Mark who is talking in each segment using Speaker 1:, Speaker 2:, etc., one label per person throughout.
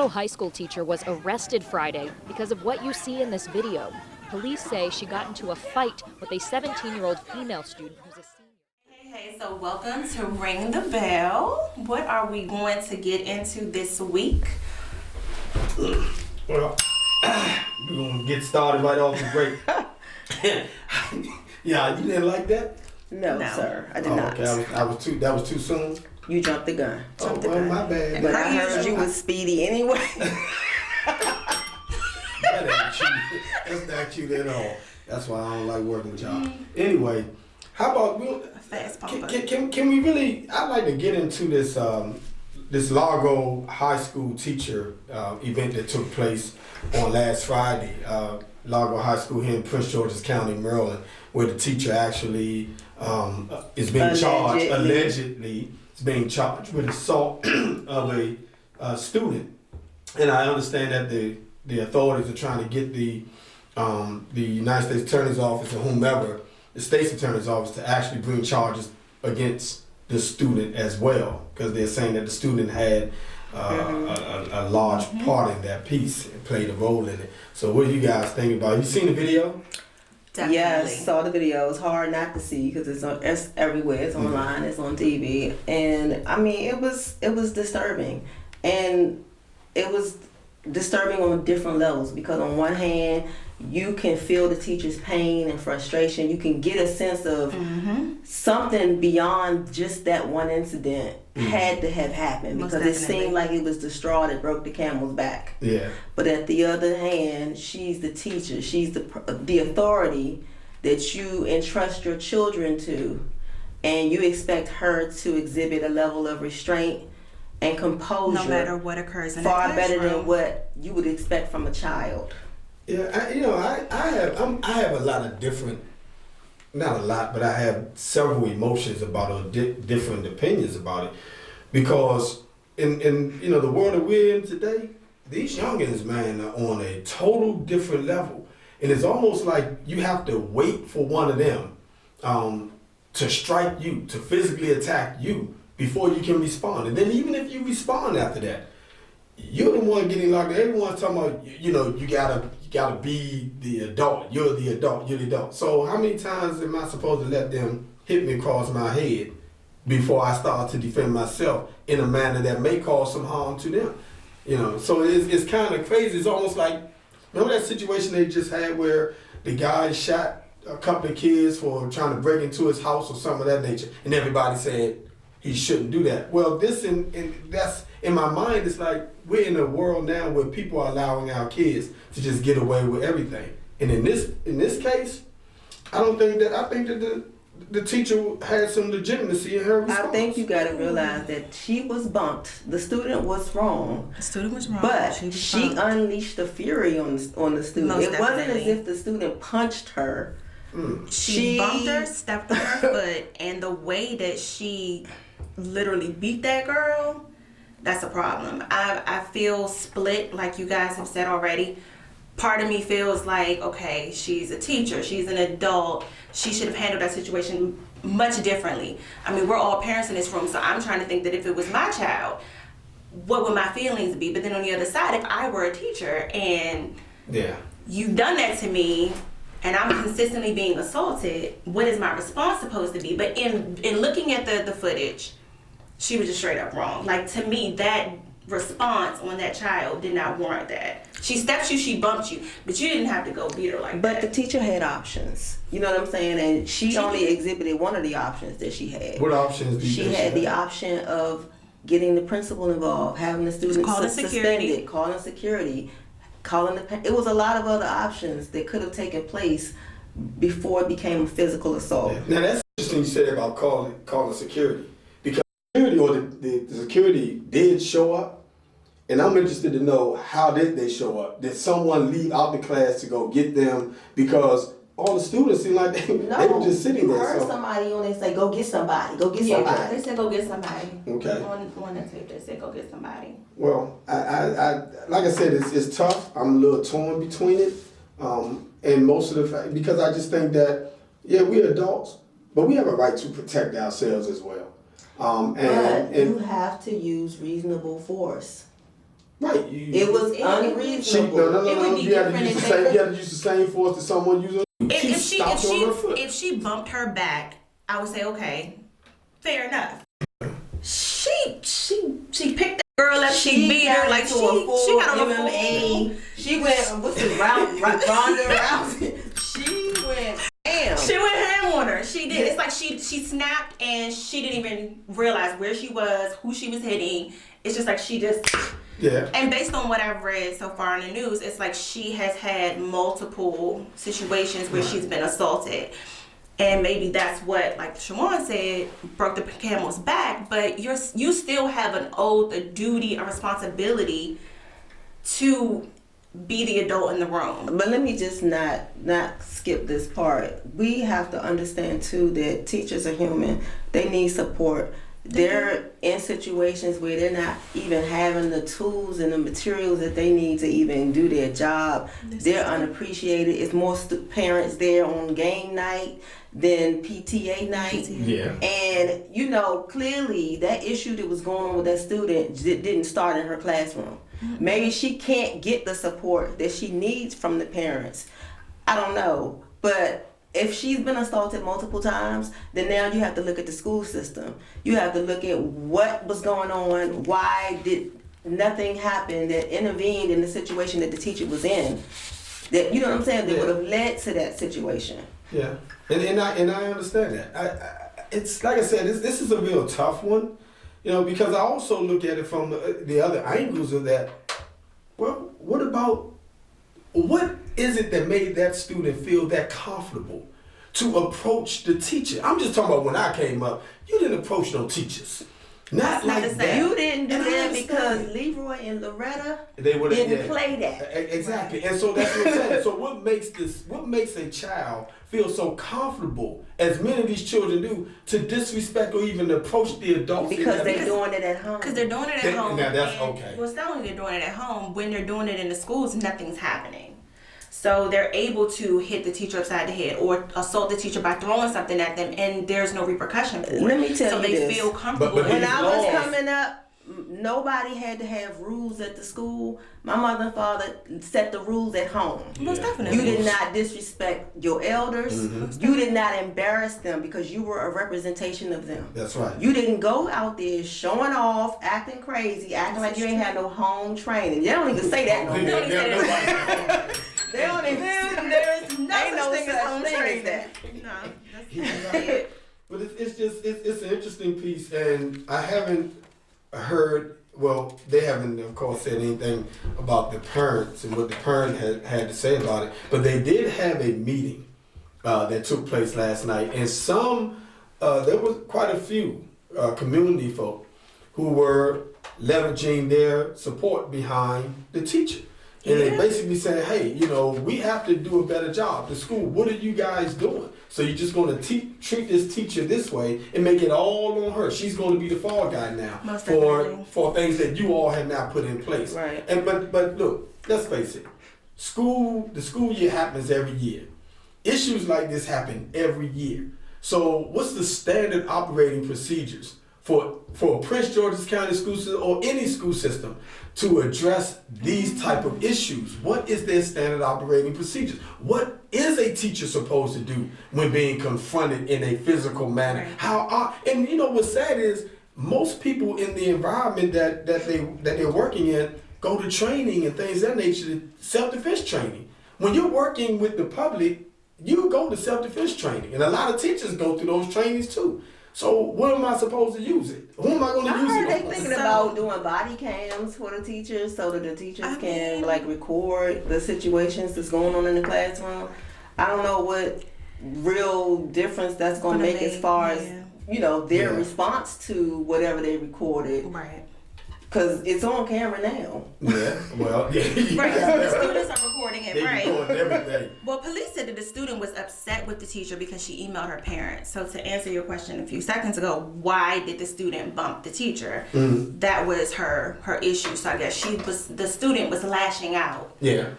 Speaker 1: middle high school teacher was arrested Friday because of what you see in this video. Police say she got into a fight with a 17-year-old female student who's a senior.
Speaker 2: Hey, so welcome to Ring the Bell. What are we going to get into this week?
Speaker 3: Well, we're going to get started right off the break. Yeah, you didn't like that?
Speaker 4: No, sir, I did not.
Speaker 3: Okay, that was too soon?
Speaker 4: You jumped the gun.
Speaker 3: My bad.
Speaker 4: But I heard you was speedy anyway.
Speaker 3: That ain't cute. That's not cute at all. That's why I don't like working with y'all. Anyway, how about can we really? I'd like to get into this this Largo High School teacher event that took place on last Friday. Largo High School here in Prince George's County, Maryland, where the teacher actually is being charged allegedly. Is being charged with assault of a student, and I understand that the authorities are trying to get the United States Attorney's Office or whomever, the state's Attorney's Office, to actually bring charges against the student as well, because they're saying that the student had a large part in that piece and played a role in it. So what do you guys think about it? You seen the video?
Speaker 2: Definitely.
Speaker 4: Yes, saw the video. It's hard not to see because it's everywhere. It's online. It's on TV, and I mean it was disturbing, and it was disturbing on different levels because on one hand you can feel the teacher's pain and frustration. You can get a sense of something beyond just that one incident had to have happened because it seemed like it was the straw that broke the camel's back.
Speaker 3: Yeah.
Speaker 4: But at the other hand, she's the teacher. She's the authority that you entrust your children to, and you expect her to exhibit a level of restraint and composure,
Speaker 2: no matter what occurs in
Speaker 4: far better than what you would expect from a child.
Speaker 3: Yeah, I have a lot of different, not a lot, but I have several emotions about it, different opinions about it, because in the world that we're in today, these youngins, man, are on a total different level, and it's almost like you have to wait for one of them to strike you, to physically attack you before you can respond, and then even if you respond after that, you're the one getting locked up. Everyone's talking about, you gotta be the adult. You're the adult. So how many times am I supposed to let them hit me across my head before I start to defend myself in a manner that may cause some harm to them? So it's kind of crazy. It's almost like, remember that situation they just had where the guy shot a couple of kids for trying to break into his house or something of that nature, and everybody said he shouldn't do that. Well, that's in my mind. It's like we're in a world now where people are allowing our kids to just get away with everything. And in this case, I think that the teacher had some legitimacy in her response.
Speaker 4: I think you got to realize that she was bumped. The student was wrong.
Speaker 2: The student was wrong.
Speaker 4: But she unleashed the fury on the student. Wasn't as if the student punched her.
Speaker 2: She bumped her, stepped on her foot, and the way that she literally beat that girl, that's a problem. I feel split, like you guys have said already. Part of me feels like, okay, she's a teacher, she's an adult, she should have handled that situation much differently. I mean, we're all parents in this room, so I'm trying to think that if it was my child, what would my feelings be? But then on the other side, if I were a teacher and you've done that to me, and I'm consistently being assaulted, what is my response supposed to be? But in looking at the footage, she was just straight up wrong. Like, to me, that response on that child did not warrant that. She stepped you, she bumped you, but you didn't have to go beat her like that.
Speaker 4: But the teacher had options. You know what I'm saying? And she only exhibited one of the options that she had.
Speaker 3: What options did she
Speaker 4: had? The option of getting the principal involved, having the students suspended, calling security, it was a lot of other options that could have taken place before it became a physical assault.
Speaker 3: Now that's interesting you said about calling security, because security or the security did show up, and I'm interested to know, how did they show up? Did someone leave out the class to go get them? Because all the students seemed like they were just sitting there.
Speaker 4: I heard somebody on there say, go get somebody.
Speaker 2: They said go get somebody.
Speaker 3: Okay.
Speaker 2: On the tape, they said go get somebody.
Speaker 3: Well, I like I said, it's tough. I'm a little torn between it. And most of the because I just think that, we're adults, but we have a right to protect ourselves as well.
Speaker 4: But you have to use reasonable force.
Speaker 3: Right.
Speaker 4: It was unreasonable.
Speaker 2: It would be
Speaker 3: You had
Speaker 2: different
Speaker 3: to use the same force that someone using.
Speaker 2: If she bumped her back, I would say okay, fair enough. She picked that girl up. She beat her like she got on a full.
Speaker 4: She went Ronda Rousey. She went ham.
Speaker 2: She went ham on her. She did. It's like she snapped and she didn't even realize where she was, who she was hitting. It's just like she just.
Speaker 3: Yeah.
Speaker 2: And based on what I've read so far in the news, it's like she has had multiple situations where she's been assaulted. And maybe that's what, like Shawan said, broke the camel's back. But you still have an oath, a duty, a responsibility to be the adult in the room.
Speaker 4: But let me just not skip this part. We have to understand too that teachers are human. They need support. They're in situations where they're not even having the tools and the materials that they need to even do their job. They're unappreciated. It's more parents there on game night than PTA night.
Speaker 3: Yeah.
Speaker 4: And, you know, clearly that issue that was going on with that student didn't start in her classroom. Maybe she can't get the support that she needs from the parents. I don't know. But if she's been assaulted multiple times, then now you have to look at the school system. You have to look at what was going on. Why did nothing happen that intervened in the situation that the teacher was in? That, you know what I'm saying? That would have led to that situation.
Speaker 3: Yeah, and I understand that. It's like I said, this is a real tough one, you know, because I also look at it from the other angles of that. Well, what is it that made that student feel that comfortable to approach the teacher? I'm just talking about when I came up. You didn't approach no teachers. Not like that.
Speaker 4: You didn't do that because Leroy and Loretta
Speaker 3: didn't
Speaker 4: play that.
Speaker 3: Exactly. And so that's what I'm saying. So what makes a child feel so comfortable, as many of these children do, to disrespect or even approach the adults?
Speaker 4: Because they're doing it at home.
Speaker 2: Because they're doing it at home.
Speaker 3: Now that's okay.
Speaker 2: Well, it's not only they're doing it at home, when they're doing it in the schools, nothing's happening. So they're able to hit the teacher upside the head or assault the teacher by throwing something at them, and there's no repercussion for it.
Speaker 4: Let me tell
Speaker 2: so
Speaker 4: you
Speaker 2: they
Speaker 4: this.
Speaker 2: feel comfortable.
Speaker 3: But
Speaker 4: when I was coming up, nobody had to have rules at the school. My mother and father set the rules at home.
Speaker 2: Most definitely.
Speaker 4: You did not disrespect your elders.
Speaker 3: Mm-hmm.
Speaker 4: You did not embarrass them because you were a representation of them.
Speaker 3: That's right.
Speaker 4: You didn't go out there showing off, acting crazy, acting like you ain't had no home training. They don't even say that no more. They don't even. There's no such thing as home training.
Speaker 2: No,
Speaker 3: But it's an interesting piece, and I haven't heard. Well, they haven't, of course, said anything about the parents and what the parent had to say about it. But they did have a meeting that took place last night, and there was quite a few community folk who were leveraging their support behind the teacher. And they basically said, hey, you know, we have to do a better job. The school, what are you guys doing? So you're just going to treat this teacher this way and make it all on her. She's going to be the fall guy now for things that you all have now put in place.
Speaker 4: Right.
Speaker 3: And but look, let's face it. The school year happens every year. Issues like this happen every year. So what's the standard operating procedures for Prince George's County school system or any school system to address these type of issues? What is their standard operating procedures? What is a teacher supposed to do when being confronted in a physical manner? And you know what's sad is most people in the environment that they're working in go to training and things of that nature, self-defense training. When you're working with the public, you go to self-defense training, and a lot of teachers go through those trainings too. So what am I supposed to use it? Who am I going to use it?
Speaker 4: I heard they thinking about doing body cams for the teachers so that the teachers can like record the situations that's going on in the classroom. I don't know what real difference that's going to make as far as, you know, their response to whatever they recorded.
Speaker 2: Right.
Speaker 4: Because it's on camera now.
Speaker 3: Yeah, well, yeah.
Speaker 2: Right, the students are recording it,
Speaker 3: They recording everything.
Speaker 2: Well, police said that the student was upset with the teacher because she emailed her parents. So to answer your question a few seconds ago, why did the student bump the teacher?
Speaker 3: Mm-hmm.
Speaker 2: That was her issue. So I guess the student was lashing out.
Speaker 3: Yeah.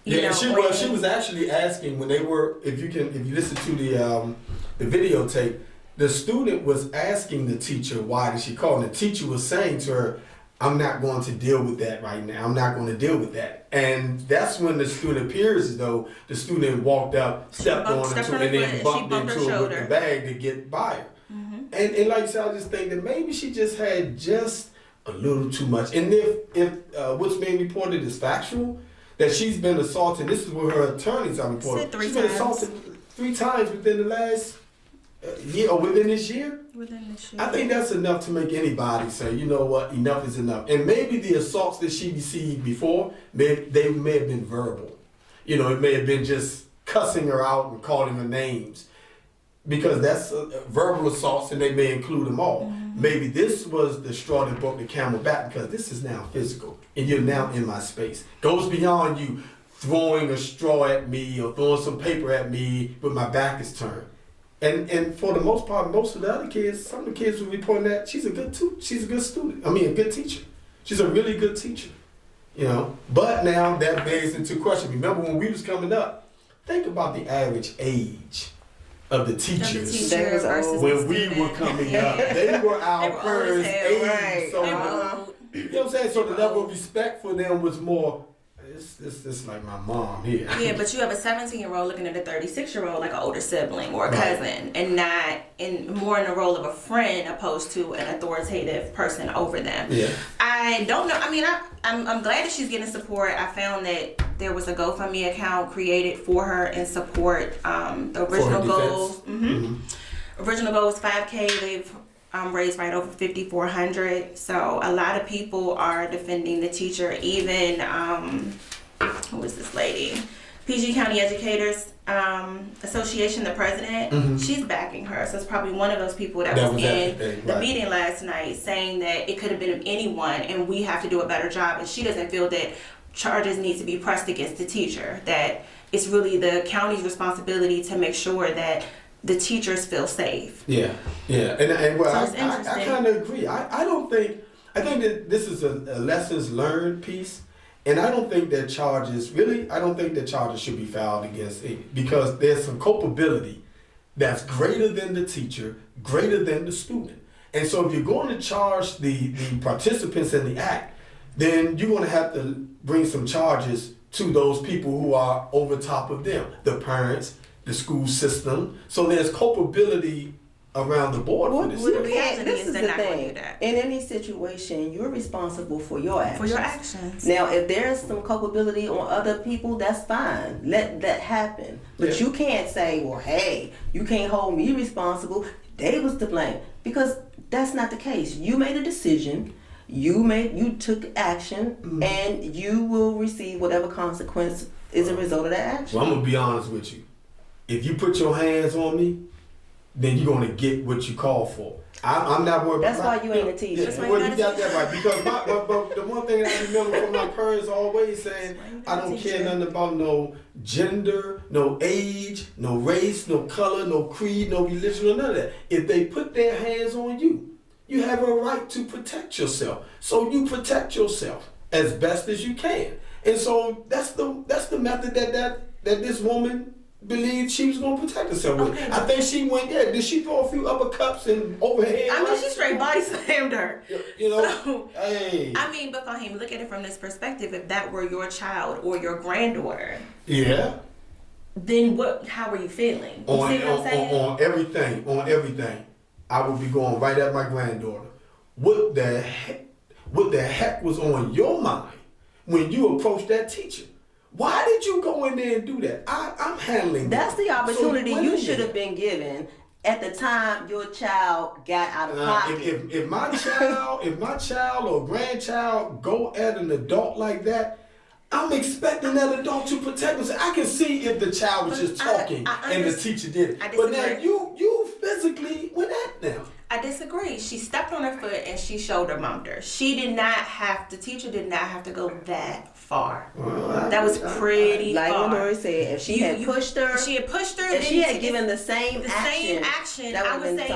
Speaker 2: You know,
Speaker 3: She was actually asking when they were, if you listen to the videotape, the student was asking the teacher why did she call, and the teacher was saying to her, I'm not going to deal with that right now. I'm not going to deal with that. And that's when the student appears as though the student walked up, stepped on her, and then bumped into her with the bag to get by her. And like I said, I just think that maybe she just had just a little too much. And if what's being reported is factual, that she's been assaulted, this is what her attorneys are reporting. She's been assaulted 3 times within the last year, or within this year. I think that's enough to make anybody say, you know what, enough is enough. And maybe the assaults that she received before, they may have been verbal. You know, it may have been just cussing her out and calling her names. Because that's verbal assaults, and they may include them all. Maybe this was the straw that broke the camel back, because this is now physical, and you're now in my space. Goes beyond you throwing a straw at me or throwing some paper at me, but my back is turned. And for the most part, most of the other kids, some of the kids were reporting that she's a good student. A good teacher. She's a really good teacher, you know. But now that begs into question. Remember when we was coming up? Think about the average age of the teachers when we were coming up. They were our first age. Right. So, you know what I'm saying? So the level of respect for them was more, it's like my mom here.
Speaker 2: Yeah, but you have a 17-year-old looking at a 36-year-old like an older sibling or a cousin, and not more in the role of a friend opposed to an authoritative person over them. Yeah. I don't know. I mean, I'm glad that she's getting support. I found that there was a GoFundMe account created for her and support the original goal. Original goal was $5K. They've raised right over $5,400. So a lot of people are defending the teacher. Even who is this lady? PG County Educators Association, the president, she's backing her. So it's probably one of those people that was in the meeting last night saying that it could have been anyone and we have to do a better job. And she doesn't feel that charges need to be pressed against the teacher, that it's really the county's responsibility to make sure that the teachers feel safe.
Speaker 3: Yeah. And well, so I kind of agree. I think that this is a lessons learned piece. And I don't think that charges should be filed against it, because there's some culpability that's greater than the teacher, greater than the student. And so if you're going to charge the participants in the act, then you're going to have to bring some charges to those people who are over top of them, the parents, the school system. So there's culpability around the board for this.
Speaker 4: This is the thing. In any situation, you're responsible for your actions. Now, if there's some culpability on other people, that's fine. Let that happen. But you can't say, well, hey, you can't hold me responsible. They was to blame. Because that's not the case. You made a decision. You took action, and you will receive whatever consequence is a result of that action.
Speaker 3: Well, I'm going to be honest with you. If you put your hands on me, then you're going to get what you call for. I'm not worried about
Speaker 4: that. That's why you ain't a teacher.
Speaker 3: Well, you got that right. Because but the one thing I remember from my parents always saying, I don't care nothing about no gender, no age, no race, no color, no creed, no religion, or none of that. If they put their hands on you, you have a right to protect yourself. So you protect yourself as best as you can. And so that's the method that this woman believed she was going to protect herself with. I think she went, did she throw a few uppercuts and overhead?
Speaker 2: I mean, she straight body slammed her.
Speaker 3: You know?
Speaker 2: So, hey. I mean, but Hymen, look at it from this perspective. If that were your child or your granddaughter.
Speaker 3: Yeah.
Speaker 2: Then how are you feeling? You see what I'm saying?
Speaker 3: On everything. I would be going right at my granddaughter. What the heck was on your mind when you approached that teacher? Why did you go in there and do that? I'm handling
Speaker 4: that. That's the opportunity you should have been given at the time your child got out of pocket.
Speaker 3: If my child or grandchild go at an adult like that, I'm expecting that adult to protect us. I can see if the child was just talking and the teacher did it. But now you physically went at them.
Speaker 2: I disagree. She stepped on her foot and she shoulder bumped her. The teacher did not have to go that far. Well, that was pretty
Speaker 4: far.
Speaker 2: Like
Speaker 4: Lori said, if she had pushed her, if she had given the same action,
Speaker 2: I would say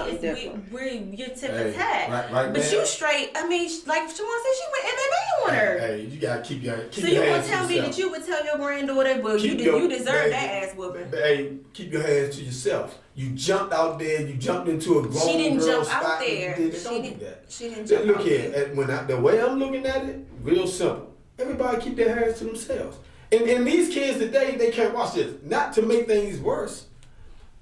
Speaker 2: you're tit for tat. But you straight, I mean, like Siobhan said, she went MMA on her.
Speaker 3: Hey, you gotta keep your
Speaker 2: So
Speaker 3: your
Speaker 2: you
Speaker 3: hands
Speaker 2: want
Speaker 3: to
Speaker 2: to tell me
Speaker 3: yourself.
Speaker 2: that you would tell your granddaughter, well,
Speaker 3: Keep
Speaker 2: you deserve
Speaker 3: baby,
Speaker 2: that ass whooping.
Speaker 3: Hey, keep your hands to yourself. You jumped out there. You jumped into a grown
Speaker 2: She didn't
Speaker 3: girl
Speaker 2: jump
Speaker 3: spot.
Speaker 2: out
Speaker 3: And
Speaker 2: there.
Speaker 3: you did. Don't do that.
Speaker 2: She didn't
Speaker 3: Just
Speaker 2: jump
Speaker 3: look
Speaker 2: out
Speaker 3: here.
Speaker 2: there.
Speaker 3: The way I'm looking at it, real simple. Everybody keep their hands to themselves. And these kids today, they can't watch this. Not to make things worse,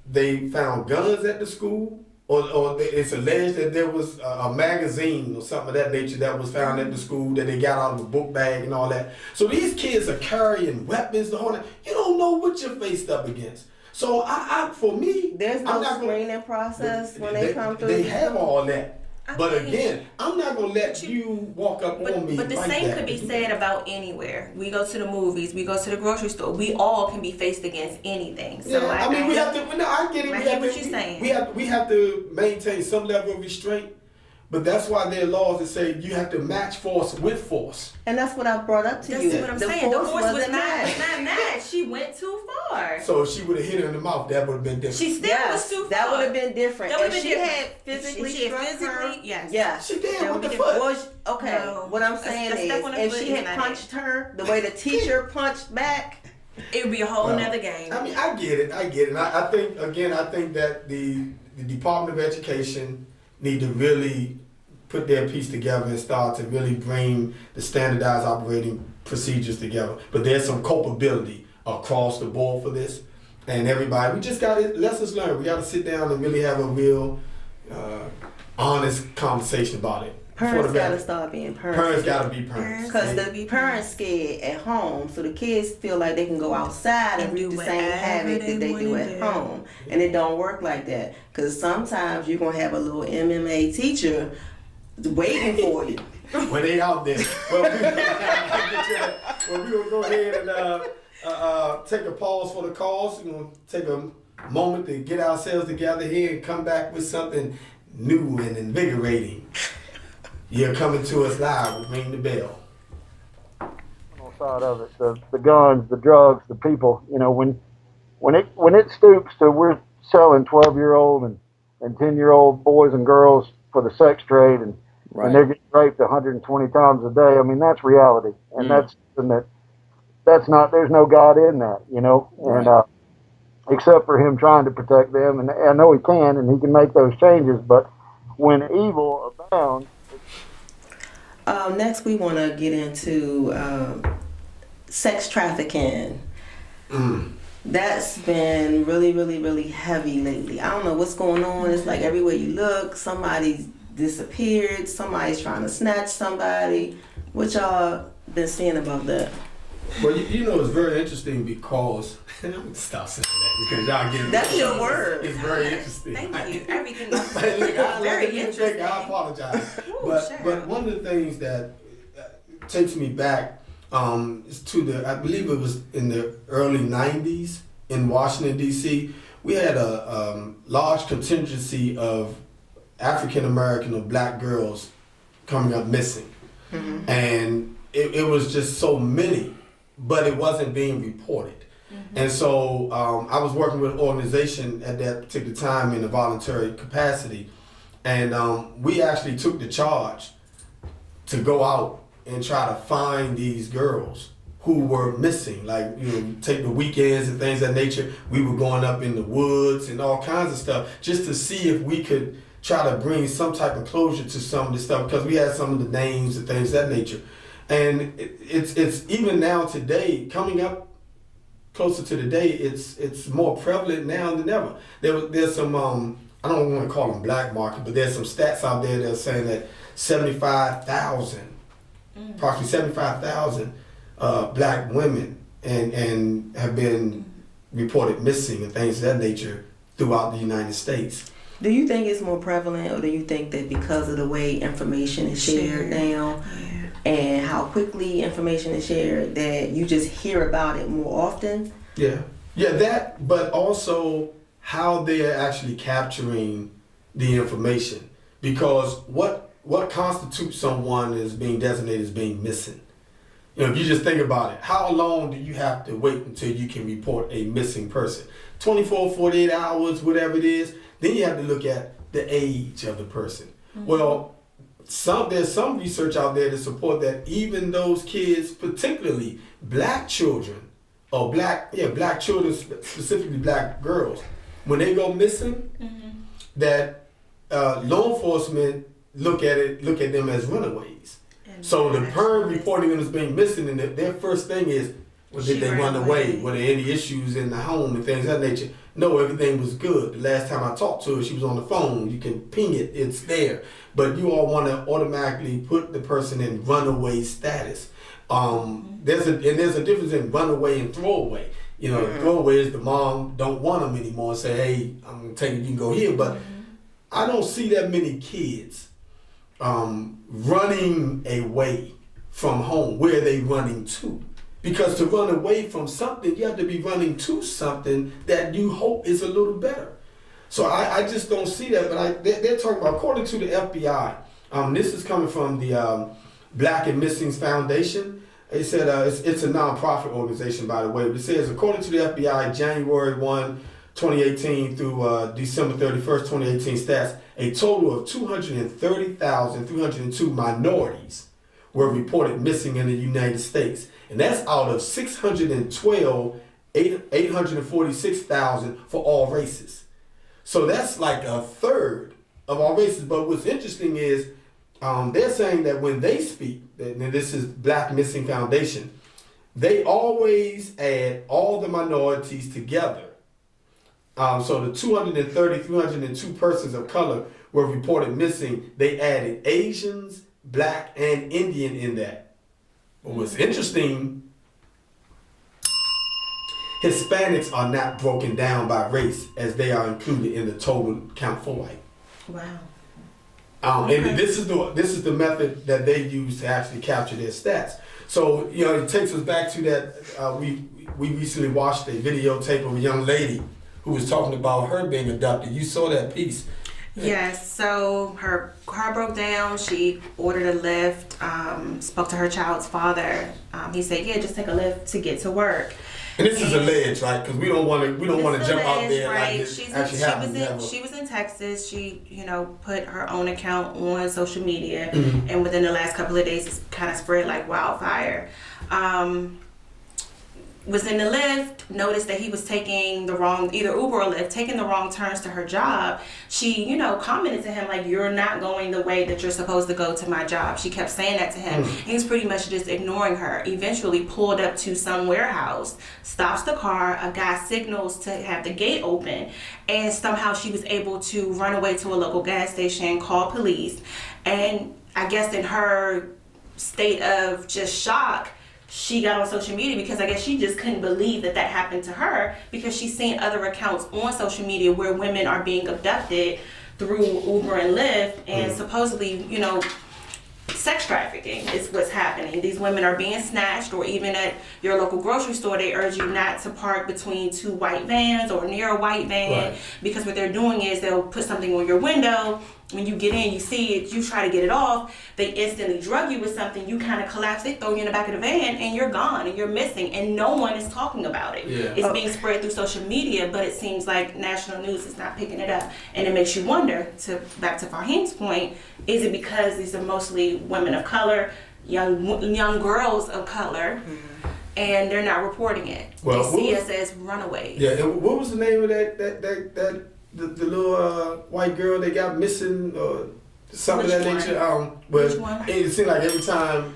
Speaker 3: they found guns at the school, or it's alleged that there was a magazine or something of that nature that was found at the school that they got out of a book bag and all that. So these kids are carrying weapons the whole night. You don't know what you're faced up against. So for me,
Speaker 4: There's
Speaker 3: I'm
Speaker 4: no
Speaker 3: not
Speaker 4: screening process when they come through.
Speaker 3: They have all that. But
Speaker 2: Okay.
Speaker 3: again, I'm not gonna let you walk up on me.
Speaker 2: But the
Speaker 3: like
Speaker 2: same
Speaker 3: that.
Speaker 2: could be said about anywhere. We go to the movies, we go to the grocery store. We all can be faced against anything. So
Speaker 3: Yeah, I mean, we have to. No, I get it.
Speaker 2: I
Speaker 3: We
Speaker 2: hear
Speaker 3: have
Speaker 2: what
Speaker 3: to,
Speaker 2: you're saying.
Speaker 3: We have to maintain some level of restraint. But that's why there are laws that say you have to match force with force.
Speaker 4: And that's what I brought up to
Speaker 2: That's
Speaker 4: you.
Speaker 2: what I'm
Speaker 4: the
Speaker 2: saying. The force was
Speaker 4: wasn't
Speaker 2: not
Speaker 4: matched.
Speaker 2: matched. She went too far.
Speaker 3: So if she would have hit her in the mouth, that would have been different.
Speaker 2: She still
Speaker 4: Yes,
Speaker 2: was too far.
Speaker 4: that would have been different.
Speaker 2: That would've
Speaker 4: If
Speaker 2: been
Speaker 4: she
Speaker 2: different.
Speaker 4: had physically
Speaker 2: If she had
Speaker 4: struck
Speaker 2: physically,
Speaker 4: her,
Speaker 2: yes.
Speaker 4: yeah.
Speaker 3: She did
Speaker 2: That
Speaker 3: with the
Speaker 2: would be
Speaker 3: foot.
Speaker 4: Well, okay,
Speaker 2: No.
Speaker 4: what I'm
Speaker 2: A
Speaker 4: saying
Speaker 2: step on the
Speaker 4: is, if
Speaker 2: foot
Speaker 4: she
Speaker 2: is
Speaker 4: had
Speaker 2: not
Speaker 4: punched her the way the teacher punched back,
Speaker 2: It would be a whole
Speaker 3: Well,
Speaker 2: nother game.
Speaker 3: I mean, I get it. And I think that the Department of Education need to really put their piece together and start to really bring the standardized operating procedures together. But there's some culpability across the board for this. And everybody, we just got to, lessons learned. We got to sit down and really have a real honest conversation about it.
Speaker 4: parents got to start being parents.
Speaker 3: Parents got to be parents.
Speaker 4: Because the parents scared at home, so the kids feel like they can go outside and
Speaker 2: do
Speaker 4: do the same
Speaker 2: whatever
Speaker 4: habit
Speaker 2: they
Speaker 4: that they do
Speaker 2: wanna
Speaker 4: at
Speaker 2: do.
Speaker 4: home. And it don't work like that. Because sometimes you're going to have a little MMA teacher waiting for you.
Speaker 3: When they out there. Well, we will go ahead and take a pause for the calls. We're going to take a moment to get ourselves together here and come back with something new and invigorating. You're coming to us live. Ring the bell.
Speaker 5: Side of it, the guns, the drugs, the people. You know, when it stoops to we're selling 12-year-old and 10-year-old boys and girls for the sex trade, and they're getting raped 120 times a day. I mean, that's reality, and that's something that's not. There's no God in that, you know, and except for Him trying to protect them, and I know He can, and He can make those changes. But when evil abounds.
Speaker 4: Next, we want to get into sex trafficking. That's been really, really, really heavy lately. I don't know what's going on. It's like everywhere you look, somebody's disappeared. Somebody's trying to snatch somebody. What y'all been seeing about that?
Speaker 3: Well, you know, it's very interesting because I'm gonna stop saying that because y'all get it.
Speaker 4: That's your word.
Speaker 3: It's very interesting.
Speaker 2: Thank you. Everything
Speaker 3: Hey, look,
Speaker 2: very
Speaker 3: I
Speaker 2: interesting.
Speaker 3: apologize.
Speaker 2: Ooh, sure.
Speaker 3: But one of the things that takes me back is to I believe it was in the early 90s in Washington, D.C. We had a large contingency of African American or black girls coming up missing. Mm-hmm. And it was just so many, but it wasn't being reported. Mm-hmm. And so I was working with an organization at that particular time in a voluntary capacity. And we actually took the charge to go out and try to find these girls who were missing. Like, you know, take the weekends and things of that nature. We were going up in the woods and all kinds of stuff just to see if we could try to bring some type of closure to some of this stuff, because we had some of the names and things of that nature. And it's even now today, coming up closer to the day, it's more prevalent now than ever. There's some, I don't want to call them black market, but there's some stats out there that are saying that 75,000, approximately 75,000 black women and have been reported missing and things of that nature throughout the United States.
Speaker 4: Do you think it's more prevalent, or do you think that because of the way information is shared now and how quickly information is shared that you just hear about it more often?
Speaker 3: Yeah, that, but also how they're actually capturing the information. Because what constitutes someone as being designated as being missing? You know, if you just think about it, how long do you have to wait until you can report a missing person? 24, 48 hours, whatever it is. Then you have to look at the age of the person. Mm-hmm. Well, there's some research out there to support that even those kids, particularly black children, or black children, specifically black girls, when they go missing, that law enforcement look at them as runaways. So the parent reporting them as being missing, and their first thing is, well, did they run away? Were there any issues in the home and things of that nature? No, everything was good. The last time I talked to her, she was on the phone. You can ping it, it's there. But you all want to automatically put the person in runaway status. There's a difference in runaway and throwaway. You know, throwaway is the mom don't want them anymore and say, hey, I'm going to take it, you can go here. But I don't see that many kids running away from home. Where are they running to? Because to run away from something, you have to be running to something that you hope is a little better. So I just don't see that. But they're talking about, according to the FBI, this is coming from the Black and Missing Foundation. They said it's a nonprofit organization, by the way. But it says, according to the FBI, January 1, 2018 through December 31st, 2018 stats, a total of 230,302 minorities were reported missing in the United States. And that's out of 846,000 for all races. So that's like a third of all races. But what's interesting is they're saying that when they speak, and this is Black Missing Foundation, they always add all the minorities together. So the 302 persons of color were reported missing. They added Asians, Black, and Indian in that. But what's interesting, Hispanics are not broken down by race as they are included in the total count for white.
Speaker 2: Wow.
Speaker 3: And this is the method that they use to actually capture their stats. So it takes us back to that. We recently watched a videotape of a young lady who was talking about her being abducted. You saw that piece.
Speaker 2: Yes, so her car broke down. She ordered a lift, spoke to her child's father. He said, yeah, just take a lift to get to work.
Speaker 3: And this is alleged, right? Because we don't want to jump out there
Speaker 2: right?
Speaker 3: like this actually happened.
Speaker 2: She was in Texas. She, put her own account on social media, and within the last couple of days, it's kind of spread like wildfire. Was in the lift, noticed that he was taking the wrong, either Uber or Lyft, taking the wrong turns to her job. She, commented to him like, you're not going the way that you're supposed to go to my job. She kept saying that to him. He was pretty much just ignoring her. Eventually pulled up to some warehouse, stops the car, a guy signals to have the gate open, and somehow she was able to run away to a local gas station, call police, and I guess in her state of just shock, she got on social media because I guess she just couldn't believe that happened to her, because she's seen other accounts on social media where women are being abducted through Uber and Lyft, and supposedly, sex trafficking is what's happening. These women are being snatched, or even at your local grocery store, they urge you not to park between two white vans or near a white van, because what they're doing is they'll put something on your window. When you get in, you see it, you try to get it off, they instantly drug you with something, you kind of collapse, they throw you in the back of the van, and you're gone, and you're missing, and no one is talking about it. It's being spread through social media, but it seems like national news is not picking it up, and it makes you wonder, back to Fahim's point, is it because these are mostly women of color, young girls of color, and they're not reporting it? Well, they see us as runaways.
Speaker 3: Yeah, and what was the name of that the little white girl that got missing, or something of that nature?
Speaker 2: Which one?
Speaker 3: It seemed like every time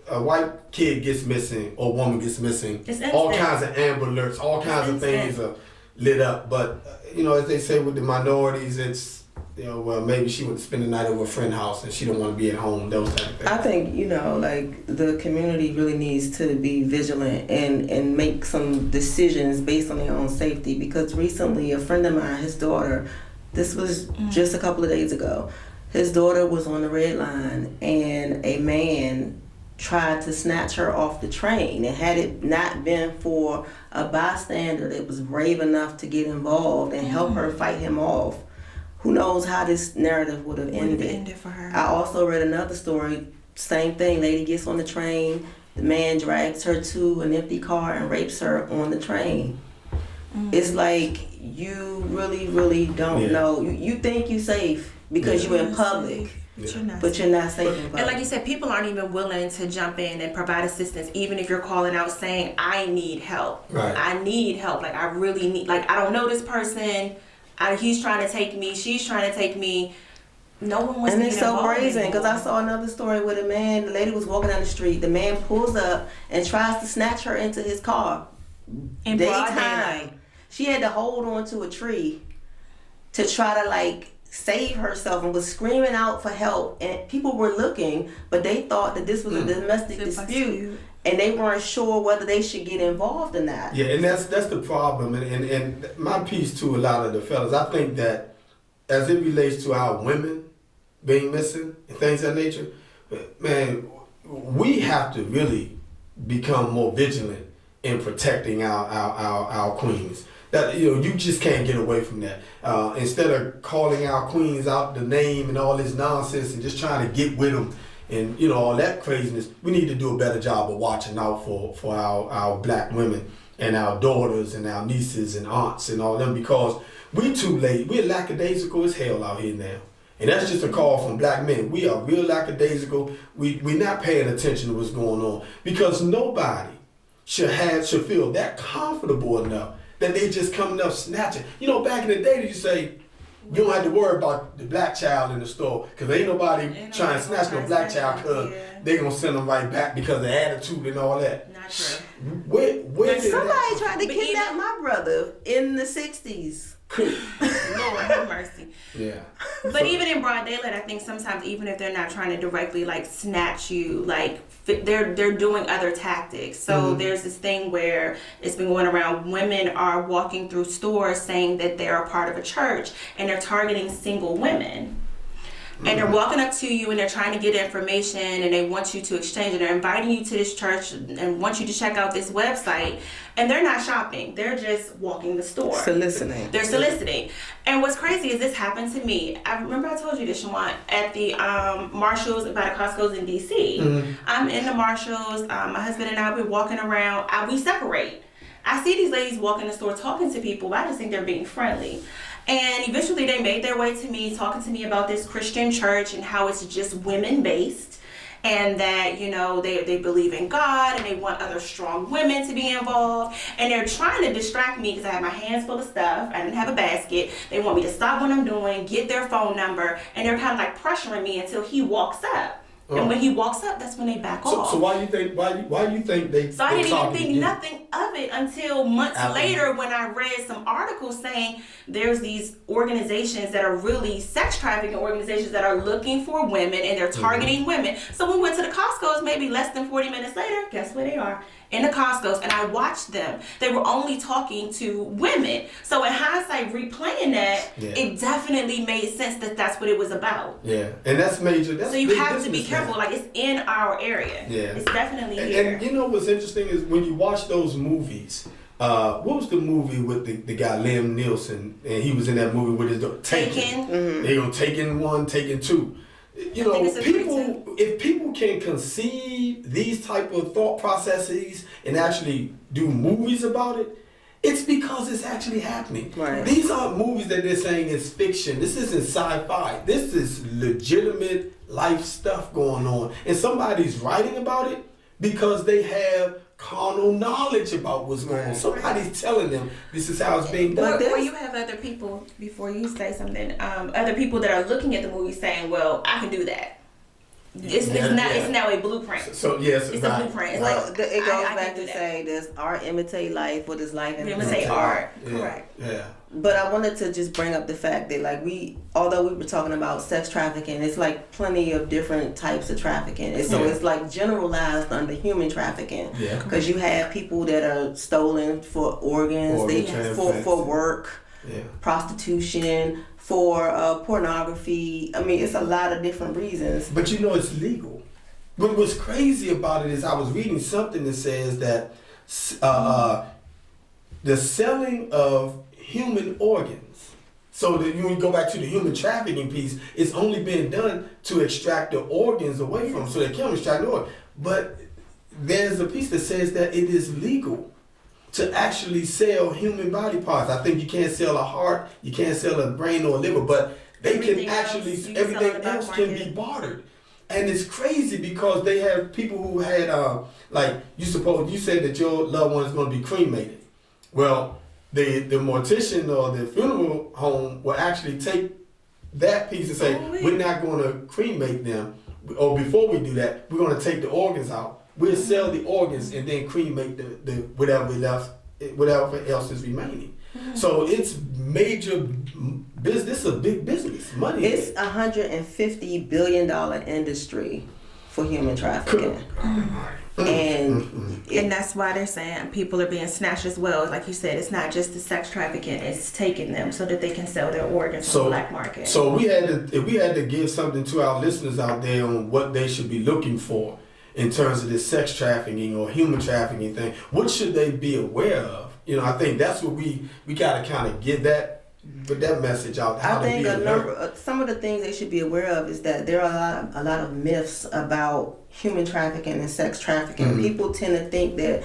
Speaker 3: a white kid gets missing or woman gets missing, all kinds of Amber Alerts, all kinds of things are lit up. But as they say with the minorities, it's well, maybe she would spend the night over a friend's house and she don't want to be at home. Those type of things.
Speaker 4: I think like the community really needs to be vigilant and make some decisions based on their own safety. Because recently, a friend of mine, his daughter, this was just a couple of days ago, his daughter was on the red line and a man tried to snatch her off the train. And had it not been for a bystander that was brave enough to get involved and help her fight him off, who knows how this narrative would have ended
Speaker 2: for her.
Speaker 4: I also read another story, same thing, lady gets on the train, the man drags her to an empty car and rapes her on the train. It's like, you really, really don't know. You think you safe, because you're in public, but you're not safe in public.
Speaker 2: And like you said, people aren't even willing to jump in and provide assistance, even if you're calling out saying, I need help.
Speaker 3: Right.
Speaker 2: I need help. Like, I really need, like, I don't know this person. He's trying to take me. She's trying to take me. No one wants to get
Speaker 4: And it's so
Speaker 2: involved
Speaker 4: brazen, because I
Speaker 2: anymore.
Speaker 4: saw another story where the lady was walking down the street. The man pulls up and tries to snatch her into his car.
Speaker 2: In broad daylight.
Speaker 4: She had to hold on to a tree to try to like save herself and was screaming out for help. And people were looking, but they thought that this was a domestic dispute. And they weren't sure whether they should get involved in that.
Speaker 3: Yeah, and that's the problem. And my piece to a lot of the fellas, I think that as it relates to our women being missing and things of that nature, man, we have to really become more vigilant in protecting our queens. That, you know, you just can't get away from that. Instead of calling our queens out the name and all this nonsense and just trying to get with them and, you know, all that craziness, we need to do a better job of watching out for our black women and our daughters and our nieces and aunts and all them, because we too late. We're lackadaisical as hell out here now. And that's just a call from black men. We are real lackadaisical. We're not paying attention to what's going on, because nobody should feel that comfortable enough that they just coming up snatching. You know, back in the day, you say, you don't have to worry about the black child in the store, because ain't nobody trying to snatch no black child, because they going to send them right back because of the attitude and all that.
Speaker 2: Not true.
Speaker 3: Where did
Speaker 4: Somebody tried to kidnap my brother in the 60s.
Speaker 2: Lord have mercy.
Speaker 3: Yeah.
Speaker 2: But even in broad daylight, I think sometimes, even if they're not trying to directly like snatch you, like they're doing other tactics. So there's this thing where it's been going around. Women are walking through stores saying that they're a part of a church, and they're targeting single women. And they're walking up to you and they're trying to get information, and they want you to exchange, and they're inviting you to this church and want you to check out this website. And they're not shopping. They're just walking the store.
Speaker 4: Soliciting.
Speaker 2: They're soliciting. And what's crazy is this happened to me. I remember I told you this, Shawan, at the Marshalls by the Costco's in D.C. I'm in the Marshalls. My husband and I, we're walking around. We separate. I see these ladies walking the store talking to people, but I just think they're being friendly. And eventually they made their way to me, talking to me about this Christian church and how it's just women-based, and that, you know, they believe in God and they want other strong women to be involved. And they're trying to distract me because I have my hands full of stuff. I didn't have a basket. They want me to stop what I'm doing, get their phone number, and they're kind of like pressuring me until he walks up. And when he walks up, that's when they back off.
Speaker 3: So why do you think they?
Speaker 2: So I didn't even think nothing of it until months later, when I read some articles saying there's these organizations that are really sex trafficking organizations that are looking for women, and they're targeting women. So we went to the Costco's maybe less than 40 minutes later. Guess where they are? In the Costco's, and I watched them. They were only talking to women. So in hindsight, replaying that, it definitely made sense that that's what it was about.
Speaker 3: Yeah, and that's major.
Speaker 2: So you have to be careful. Like, it's in our area. Yeah, it's definitely here.
Speaker 3: And you know what's interesting is when you watch those movies. What was the movie with the guy Liam Neeson, and he was in that movie with his daughter? Taken. They gonna Taken 1, Taken 2. You know, if people can conceive these type of thought processes and actually do movies about it, it's because it's actually happening. Right. These aren't movies that they're saying is fiction. This isn't sci-fi. This is legitimate life stuff going on. And somebody's writing about it because they have carnal knowledge about what's going on. Somebody's telling them this is how it's being done.
Speaker 2: Or you have other people, before you say something, other people that are looking at the movie saying, well, I can do that. It's now a blueprint.
Speaker 3: So yes,
Speaker 2: it's a blueprint. It's like,
Speaker 4: it goes back to say this: art imitate life, what is life
Speaker 2: imitate art.
Speaker 3: Yeah.
Speaker 2: Correct.
Speaker 3: Yeah.
Speaker 4: But I wanted to just bring up the fact that, like, although we were talking about sex trafficking, it's like plenty of different types of trafficking. And so it's like generalized under human trafficking. Yeah. Because you have people that are stolen for organs, for work, prostitution, for pornography. I mean, it's a lot of different reasons.
Speaker 3: But you know, it's legal. But what's crazy about it is I was reading something that says that the selling of human organs, so that when you go back to the human trafficking piece, it's only being done to extract the organs away from them, so they can extract the organ. But there's a piece that says that it is legal to actually sell human body parts. I think you can't sell a heart, you can't sell a brain or a liver, but they can
Speaker 2: Everything
Speaker 3: actually,
Speaker 2: else, you can sell
Speaker 3: everything
Speaker 2: on the black
Speaker 3: else can
Speaker 2: market.
Speaker 3: be bartered. And it's crazy because they have people who had, like, you said that your loved one is going to be cremated. Well, the mortician or the funeral home will actually take that piece and say, we're not going to cremate them. Or before we do that, we're going to take the organs out. We'll sell the organs and then cremate the whatever else is remaining. So it's major business. This is a big business. Money.
Speaker 4: It's $150 billion industry for human trafficking.
Speaker 2: And that's why they're saying people are being snatched as well. Like you said, it's not just the sex trafficking; it's taking them so that they can sell their organs on the black market.
Speaker 3: So if we had to give something to our listeners out there on what they should be looking for in terms of this sex trafficking or human trafficking thing, what should they be aware of? I think that's what we got to kind of get that message out.
Speaker 4: I think some of the things they should be aware of is that there are a lot of myths about human trafficking and sex trafficking. People tend to think that,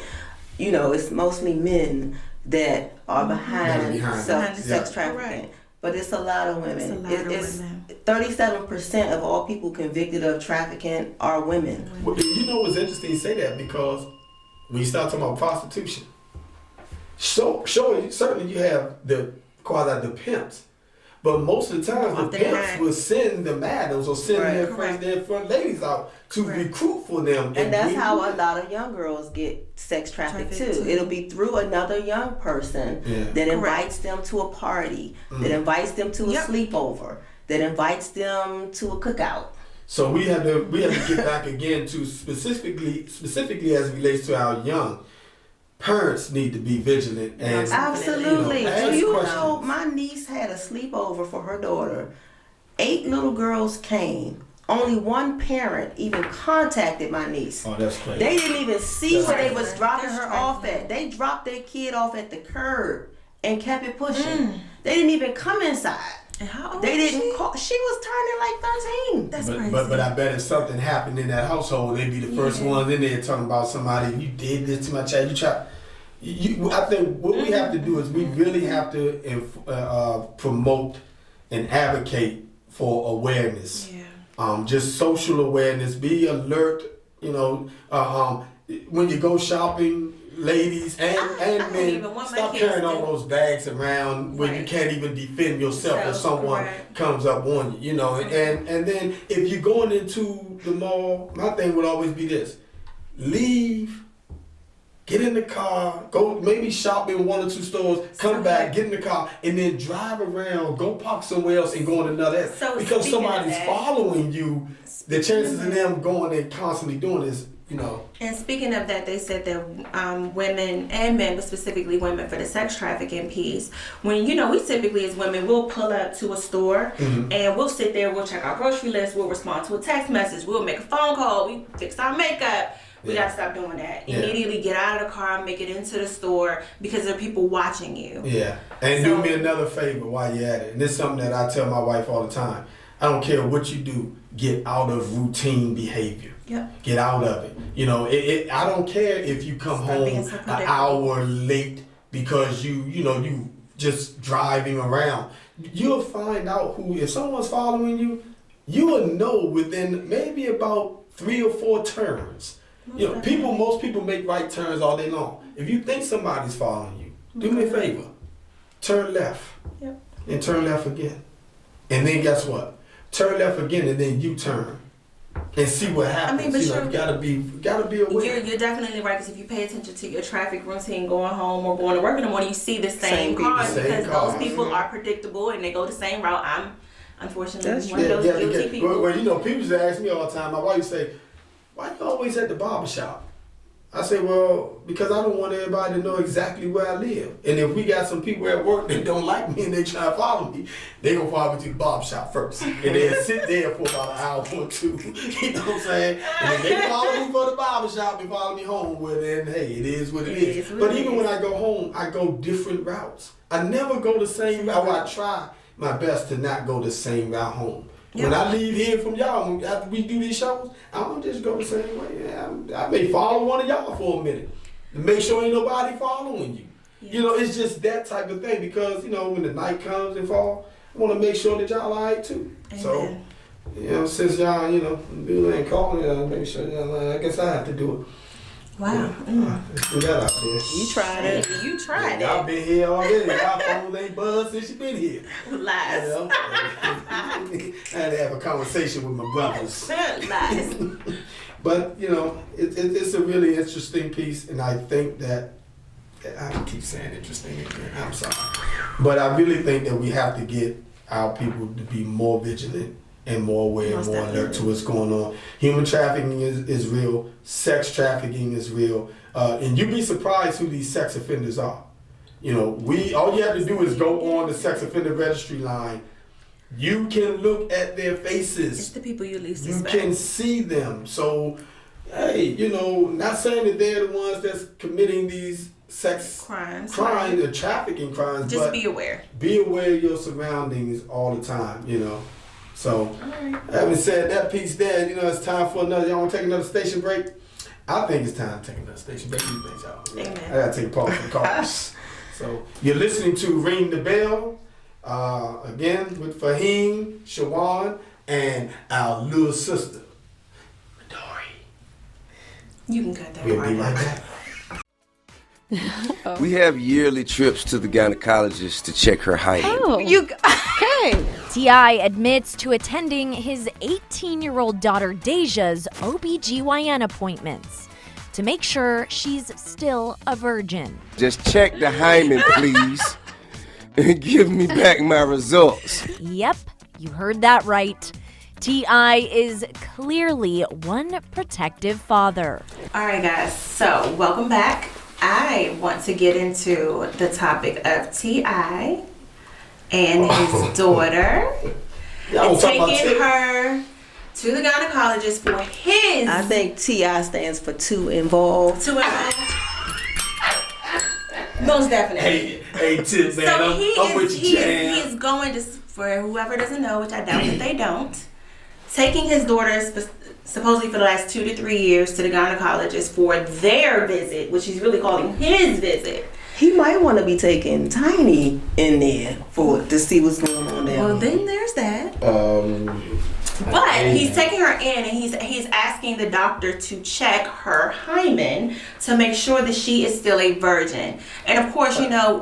Speaker 4: it's mostly men that are behind sex trafficking. Right. But it's a lot of women. It's 37% of all people convicted of trafficking are women.
Speaker 3: Well, what's interesting you say that, because when you start talking about prostitution, certainly you have the pimps, but most of the time the pimps will send the madams or send their front ladies out to recruit for them.
Speaker 4: And that's how a lot of young girls get sex trafficked too. It'll be through another young person that invites them to a party, that invites them to a sleepover, that invites them to a cookout.
Speaker 3: So we have to get back again to specifically as it relates to our young. Parents need to be vigilant and
Speaker 4: absolutely. My niece had a sleepover for her daughter. 8 little girls came. Only one parent even contacted my niece.
Speaker 3: Oh, that's crazy.
Speaker 4: They didn't even see where they was dropping her off at. They dropped their kid off at the curb and kept it pushing. They didn't even come inside.
Speaker 2: And how old
Speaker 4: they didn't call. She was turning like 13.
Speaker 2: That's crazy.
Speaker 3: But I bet if something happened in that household, they'd be the first ones in there talking about somebody. You did this to my child. I think what we have to do is we really have to promote and advocate for awareness. Just social awareness. Be alert. When you go shopping, ladies and men, stop carrying all those bags around when you can't even defend yourself if someone comes up on you. And then if you're going into the mall, my thing would always be this: leave. Get in the car, go maybe shop in 1 or 2 stores, come back, get in the car, and then drive around, go park somewhere else and go in another. Because somebody's following you, the chances of them going and constantly doing this,
Speaker 2: And speaking of that, they said that women and men, but specifically women for the sex trafficking piece, when, we typically as women, we'll pull up to a store and we'll sit there, we'll check our grocery list, we'll respond to a text message, we'll make a phone call, we fix our makeup. We gotta stop doing that. Immediately get out of the car and make it into the store because there are people watching you.
Speaker 3: Yeah. And do me another favor while you're at it. And this is something that I tell my wife all the time. I don't care what you do, get out of routine behavior.
Speaker 2: Yep.
Speaker 3: Get out of it. I don't care if you come home an hour late because you just driving around. You'll find out if someone's following you, you will know within maybe about 3 or 4 turns. Most people make right turns all day long. If you think somebody's following you, do me a favor. Turn left. And turn left again. And then guess what? Turn left again and then you turn. And see what happens. You gotta be aware.
Speaker 2: You're definitely right, because if you pay attention to your traffic routine going home or going to work in the morning, you see the same cars because those people are predictable and they go the same route. I'm unfortunately one of those guilty people.
Speaker 3: Well, people just ask me all the time. My wife say, "Why you always at the barbershop?" I say, well, because I don't want everybody to know exactly where I live. And if we got some people at work that don't like me and they try to follow me, they gonna follow me to the barbershop first. And they'll sit there for about an hour or 2. You know what I'm saying? And if they follow me for the barbershop and follow me home, well then, hey, it is what it is. But even when I go home, I go different routes. I never go the same route. I try my best to not go the same route home. Yep. When I leave here from y'all, after we do these shows, I'm going to just go the same way. I may follow one of y'all for a minute to make sure ain't nobody following you. Yes. It's just that type of thing because, when the night comes and fall, I want to make sure that y'all all right too.
Speaker 2: Amen.
Speaker 3: So, since y'all, Bill ain't calling, y'all make sure I guess I have to do it.
Speaker 2: Wow.
Speaker 3: Let's do that out there.
Speaker 4: You tried it.
Speaker 2: You tried
Speaker 3: Y'all
Speaker 2: it.
Speaker 3: been here already. Y'all phones ain't buzzed since you been here.
Speaker 2: Lies.
Speaker 3: I had to have a conversation with my brothers.
Speaker 2: Lies.
Speaker 3: But, it's a really interesting piece, and I think that, I keep saying interesting again, I'm sorry. But I really think that we have to get our people to be more vigilant and more aware and more alert to what's going on. Human trafficking is real. Sex trafficking is real. And you'd be surprised who these sex offenders are. All you have to do is go on the sex offender registry line. You can look at their faces.
Speaker 2: It's the people you least
Speaker 3: You
Speaker 2: suspect.
Speaker 3: can see them. So, hey, not saying that they're the ones that's committing these sex
Speaker 2: crimes
Speaker 3: or trafficking crimes.
Speaker 2: Just
Speaker 3: but
Speaker 2: be aware.
Speaker 3: Be aware of your surroundings all the time, So, having said that piece there, it's time for another. Y'all want to take another station break? I think it's time to take another station break. What do you think, y'all?
Speaker 2: Amen.
Speaker 3: I got to take a pause from calls. So, you're listening to Ring the Bell, again, with Fahim, Shawan, and our little sister, Dory.
Speaker 2: You can cut that
Speaker 3: We'll
Speaker 2: part
Speaker 3: be right
Speaker 2: out.
Speaker 3: back.
Speaker 6: We have yearly trips to the gynecologist to check her hymen.
Speaker 7: Oh, okay.
Speaker 1: T.I. admits to attending his 18-year-old daughter Deja's OBGYN appointments to make sure she's still a virgin.
Speaker 6: Just check the hymen, please, and give me back my results.
Speaker 1: Yep, you heard that right. T.I. is clearly one protective father.
Speaker 2: All right, guys. So, welcome back. I want to get into the topic of T.I. and his daughter and taking her to the gynecologist for his.
Speaker 4: I think T.I. stands for two involved.
Speaker 2: Most definitely.
Speaker 3: Hey, Tip, man,
Speaker 2: So
Speaker 3: I'm with you,
Speaker 2: he
Speaker 3: Jan.
Speaker 2: is going to, for whoever doesn't know, which I doubt that they don't, taking his daughter supposedly for the last 2 to 3 years to the gynecologist for their visit, which he's really calling his visit.
Speaker 4: He might want to be taking Tiny in there to see what's going on there.
Speaker 2: Well, then there's that. But he's taking her in and he's asking the doctor to check her hymen to make sure that she is still a virgin. And of course,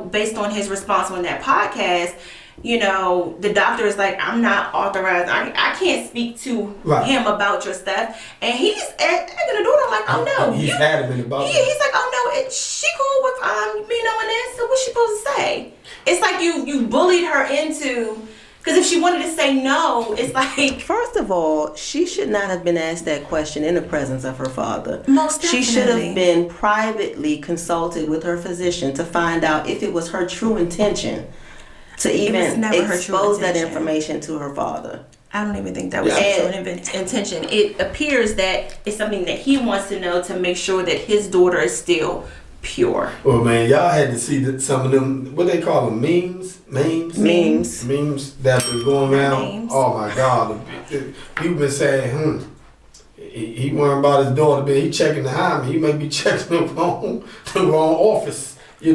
Speaker 2: based on his response on that podcast, the doctor is like, I'm not authorized. I can't speak to him about your stuff. And he's asking the daughter like, oh no.
Speaker 3: He's adamant about it.
Speaker 2: He's like, oh no, she cool with me knowing this. So what's she supposed to say? It's like you bullied her into. Because if she wanted to say no, it's like...
Speaker 4: First of all, she should not have been asked that question in the presence of her father.
Speaker 2: Most definitely.
Speaker 4: She should have been privately consulted with her physician to find out if it was her true intention to even expose that information to her father.
Speaker 2: I don't even think that was her true intention. It appears that it's something that he wants to know to make sure that his daughter is still pure.
Speaker 3: Well, man, y'all had to see some of them, what they call them, memes that were going around.
Speaker 2: Memes.
Speaker 3: Oh my God, people been saying, he worrying about his daughter, but he checking the hymen. He may be checking the wrong office. I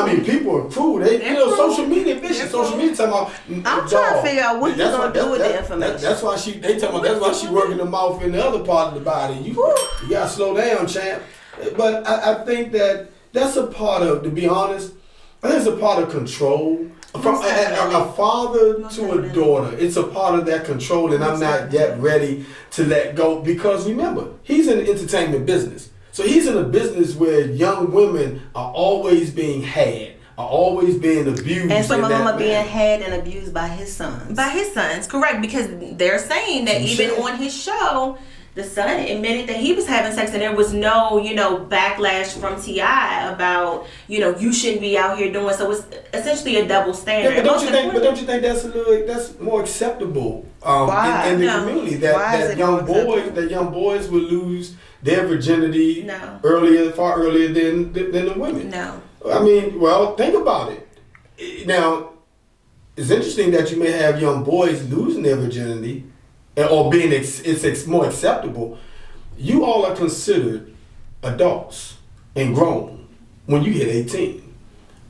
Speaker 3: mean, people are cruel. Social media vicious. Social media talking about.
Speaker 4: I'm trying to figure out what you're gonna do with the information.
Speaker 3: That's why that's why she working the mouth in the other part of the body. You gotta slow down, champ. But I think that's a part of, to be honest, I think it's a part of control. From a father to a daughter, it's a part of that control, and I'm not yet ready to let go, because remember, he's in the entertainment business. So he's in a business where young women are always being had, are always being abused.
Speaker 4: And some of them are being had and abused by his sons.
Speaker 2: By his sons, correct, because they're saying that even on his show, the son admitted that he was having sex and there was no, backlash from T.I. about, you shouldn't be out here doing. So it's essentially a double standard.
Speaker 3: Yeah, but don't you think that's more acceptable in the community that young boys will lose their virginity far earlier than the women?
Speaker 2: No.
Speaker 3: I mean, well, think about it. Now, it's interesting that you may have young boys losing their virginity or being it's more acceptable. You all are considered adults and grown when you hit 18.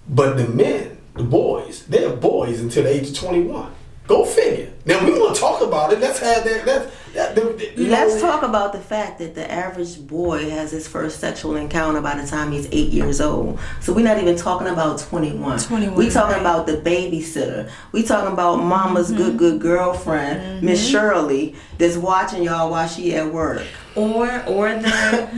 Speaker 3: But the men, the boys, they're boys until the age of 21. Go figure. Now we want to talk about it. Let's have that.
Speaker 4: Let's talk about the fact that the average boy has his first sexual encounter by the time he's 8 years old. So we're not even talking about 21. We talking about the babysitter. We talking about mama's good girlfriend, Miss Shirley, that's watching y'all while she at work.
Speaker 2: Or the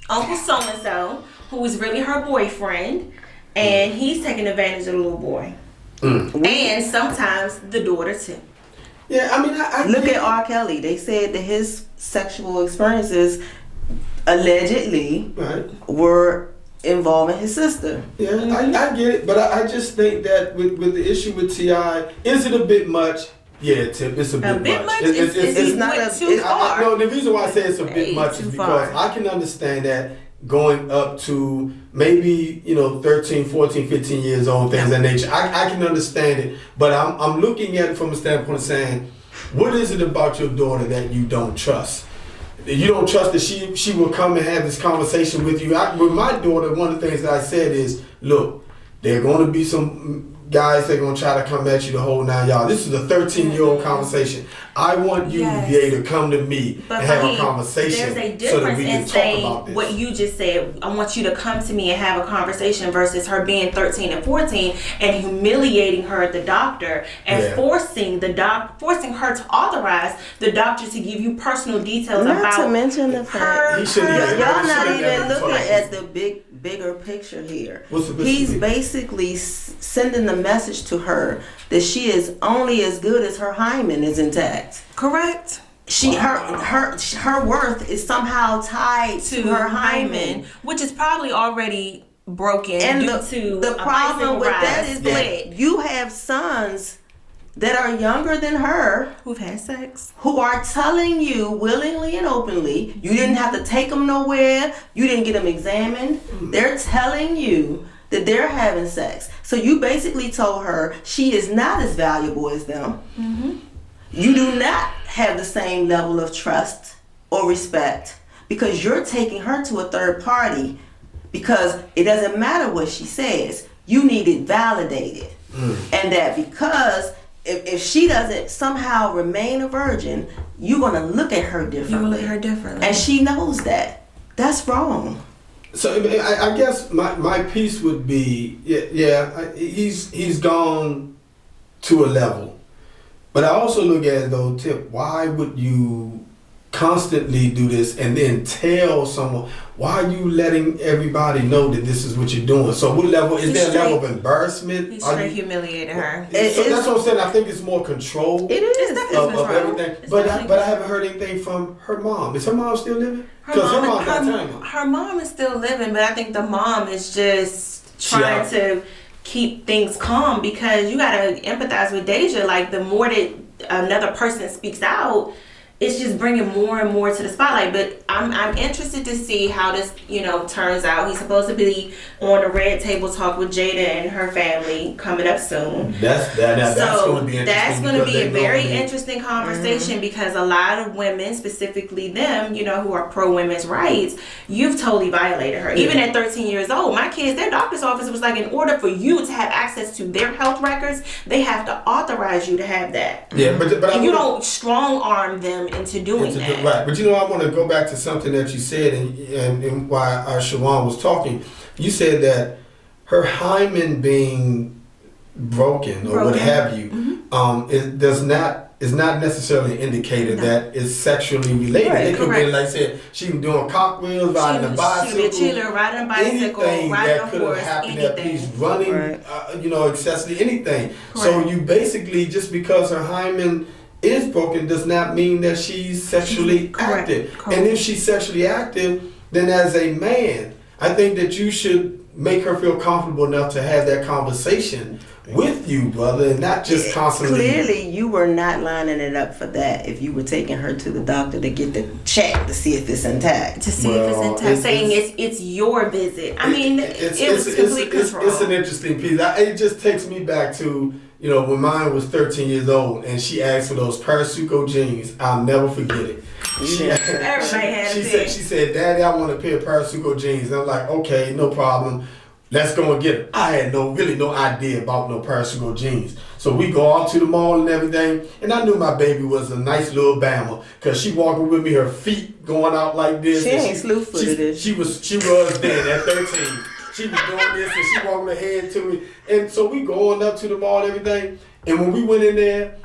Speaker 2: uncle so-and-so, who is really her boyfriend, and he's taking advantage of the little boy. And sometimes the daughter too.
Speaker 3: Yeah, I mean, I
Speaker 4: look at R. Kelly. They said that his sexual experiences allegedly were involving his sister.
Speaker 3: Yeah, I get it, but I just think that with the issue with T.I., is it a bit much? Yeah, Tip, it's a bit much.
Speaker 2: It's not too far.
Speaker 3: No, the reason why I say it's a bit much is because I can understand that going up to maybe 13, 14, 15 years old, things of that nature. I can understand it, but I'm looking at it from a standpoint of saying, what is it about your daughter that you don't trust? You don't trust that she will come and have this conversation with you. With my daughter, one of the things that I said is, look, there are going to be some guys that are going to try to come at you the whole 9 yards. This is a 13-year-old conversation. I want you to be able to come to me and have a conversation so that we can talk about this.
Speaker 2: What you just said, I want you to come to me and have a conversation versus her being 13 and 14 and humiliating her at the doctor and forcing her to authorize the doctor to give you personal details about
Speaker 4: Not to mention the fact y'all not even looking at the bigger picture here. He's basically sending the message to her that she is only as good as her hymen is intact.
Speaker 2: Correct.
Speaker 4: Her worth is somehow tied to her hymen,
Speaker 2: which is probably already broken.
Speaker 4: And
Speaker 2: due to
Speaker 4: the problem with that is that you have sons that are younger than her
Speaker 2: who've had sex,
Speaker 4: who are telling you willingly and openly, you didn't have to take them nowhere, you didn't get them examined. They're telling you that they're having sex. So you basically told her she is not as valuable as them. You do not have the same level of trust or respect because you're taking her to a third party because it doesn't matter what she says. You need it validated. And that because if she doesn't somehow remain a virgin, you're going to look at her differently. And she knows that. That's wrong.
Speaker 3: So I guess my piece would be, he's gone to a level. But I also look at it though, Tip, why would you constantly do this and then tell someone, why are you letting everybody know that this is what you're doing? So what level, is there a level of embarrassment?
Speaker 2: He's straight humiliating her.
Speaker 3: So that's what I'm saying, I think it's more control.
Speaker 4: It is.
Speaker 3: Of everything. But I haven't heard anything from her mom. Is her mom still living? Because her mom got time.
Speaker 2: Her mom is still living, but I think the mom is just trying to keep things calm because you gotta empathize with Deja. Like the more that another person speaks out, it's just bringing more and more to the spotlight. But I'm interested to see how this, turns out. He's supposed to be on the Red Table Talk with Jada and her family coming up soon.
Speaker 3: That's going to be interesting.
Speaker 2: That's going to be a very interesting conversation because a lot of women, specifically them, who are pro women's rights, you've totally violated her. Even at 13 years old, my kids, their doctor's office was like, in order for you to have access to their health records, they have to authorize you to have that.
Speaker 3: Yeah, but
Speaker 2: and you don't strong arm them into doing that.
Speaker 3: Right, but I want to go back to something that you said and why Shawan was talking. You said that her hymen being broken or what have you, is not necessarily an indicator that it's sexually related. Right, it could be, like I said, she was doing cartwheels, riding a bicycle,
Speaker 2: she was a cheerleader, riding a bicycle,
Speaker 3: anything
Speaker 2: riding
Speaker 3: that
Speaker 2: a
Speaker 3: could
Speaker 2: horse,
Speaker 3: have happened.
Speaker 2: anything.
Speaker 3: That piece running, excessively, anything.
Speaker 2: Correct.
Speaker 3: So you basically, just because her hymen is broken does not mean that she's sexually active.
Speaker 2: Correct.
Speaker 3: And if she's sexually active, then as a man, I think that you should make her feel comfortable enough to have that conversation with you, brother, and not just constantly.
Speaker 4: Clearly, you were not lining it up for that if you were taking her to the doctor to get the check to see if it's intact.
Speaker 2: Saying it's your visit. I mean, it was complete control.
Speaker 3: It's an interesting piece. It just takes me back to, when mine was 13 years old and she asked for those Parasuco jeans. I'll never forget it. She said, Daddy, I want a pair of Parasuco jeans. And I'm like, okay, no problem. let's go and get her. I had really no idea about no parachute jeans. So we go out to the mall and everything, and I knew my baby was a nice little Bama, cause she walking with me, her feet going out like this.
Speaker 4: She ain't slew-footed.
Speaker 3: She was then at 13. She was doing this and she walking her head to me. And so we going up to the mall and everything. And when we went in there,